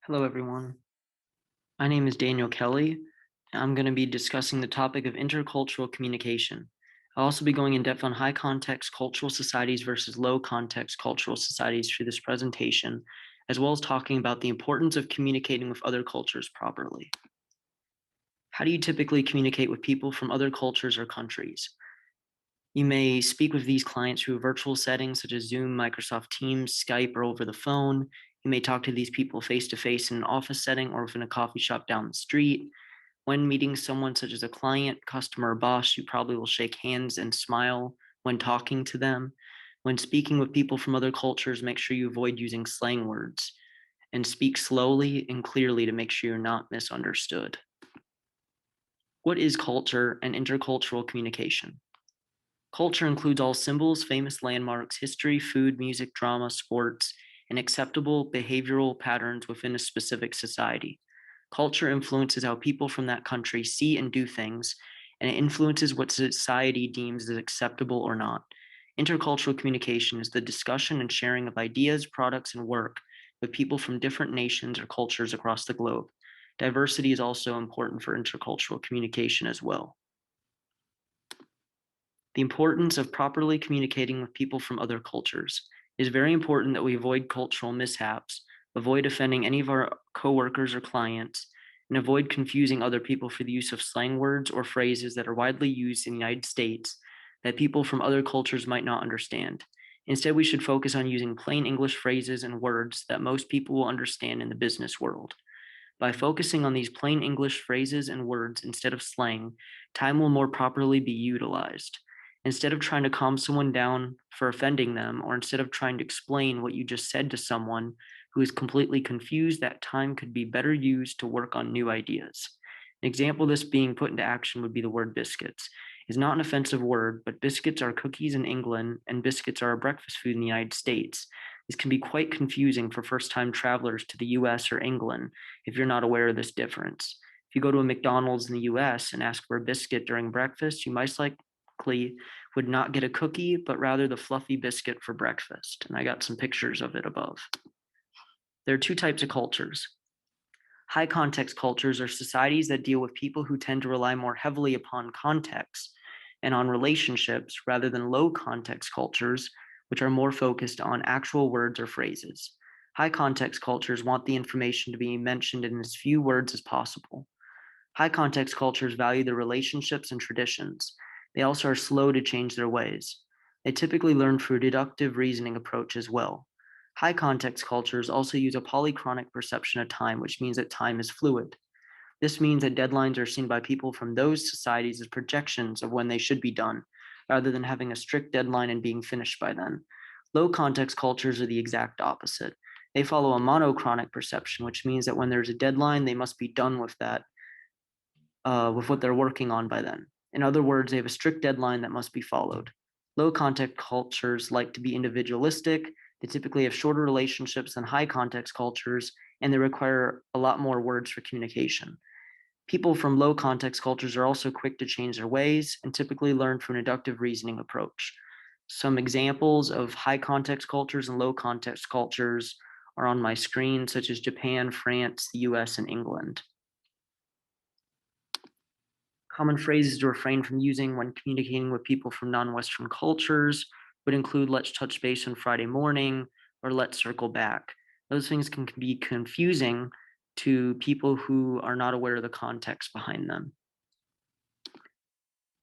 Hello, everyone. My name is Daniel Kelly. I'm going to be discussing the topic of intercultural communication. I'll also be going in depth on high context cultural societies versus low context cultural societies through this presentation, as well as talking about the importance of communicating with other cultures properly. How do you typically communicate with people from other cultures or countries? You may speak with these clients through virtual settings such as Zoom, Microsoft Teams, Skype, or over the phone. You may talk to these people face to face in an office setting or within a coffee shop down the street. When meeting someone such as a client, customer, or boss, you probably will shake hands and smile when talking to them. When speaking with people from other cultures, make sure you avoid using slang words and speak slowly and clearly to make sure you're not misunderstood. What is culture and intercultural communication? Culture includes all symbols, famous landmarks, history, food, music, drama, sports, and acceptable behavioral patterns within a specific society. Culture influences how people from that country see and do things, and it influences what society deems as acceptable or not. Intercultural communication is the discussion and sharing of ideas, products, and work with people from different nations or cultures across the globe. Diversity is also important for intercultural communication as well. The importance of properly communicating with people from other cultures. It is very important that we avoid cultural mishaps, avoid offending any of our coworkers or clients, and avoid confusing other people for the use of slang words or phrases that are widely used in the United States that people from other cultures might not understand. Instead, we should focus on using plain English phrases and words that most people will understand in the business world. By focusing on these plain English phrases and words instead of slang, time will more properly be utilized. Instead of trying to calm someone down for offending them, or instead of trying to explain what you just said to someone who is completely confused, that time could be better used to work on new ideas. An example of this being put into action would be the word biscuits. It's not an offensive word, but biscuits are cookies in England, and biscuits are a breakfast food in the United States. This can be quite confusing for first time travelers to the US or England if you're not aware of this difference. If you go to a McDonald's in the US and ask for a biscuit during breakfast, you most likely would not get a cookie, but rather the fluffy biscuit for breakfast. And I got some pictures of it above. There are two types of cultures. High context cultures are societies that deal with people who tend to rely more heavily upon context and on relationships rather than low context cultures, which are more focused on actual words or phrases. High context cultures want the information to be mentioned in as few words as possible. High context cultures value their relationships and traditions. They also are slow to change their ways. They typically learn through a deductive reasoning approach as well. High context cultures also use a polychronic perception of time, which means that time is fluid. This means that deadlines are seen by people from those societies as projections of when they should be done, rather than having a strict deadline and being finished by then. Low context cultures are the exact opposite. They follow a monochronic perception, which means that when there's a deadline, they must be done with that, with what they're working on by then. In other words, they have a strict deadline that must be followed. Low context cultures like to be individualistic. They typically have shorter relationships than high context cultures, and they require a lot more words for communication. People from low context cultures are also quick to change their ways and typically learn from an inductive reasoning approach. Some examples of high context cultures and low context cultures are on my screen, such as Japan, France, the US, and England. Common phrases to refrain from using when communicating with people from non-Western cultures would include let's touch base on Friday morning or let's circle back. Those things can be confusing to people who are not aware of the context behind them.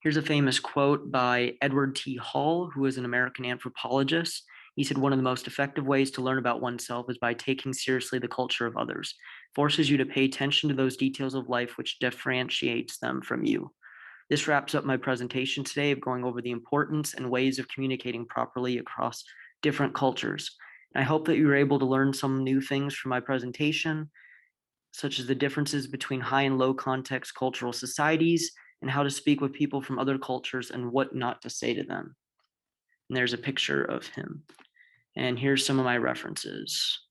Here's a famous quote by Edward T. Hall, who is an American anthropologist. He said, "One of the most effective ways to learn about oneself is by taking seriously the culture of others. It forces you to pay attention to those details of life which differentiates them from you." This wraps up my presentation today of going over the importance and ways of communicating properly across different cultures. I hope that you were able to learn some new things from my presentation, such as the differences between high and low context cultural societies and how to speak with people from other cultures and what not to say to them. And there's a picture of him. And here's some of my references.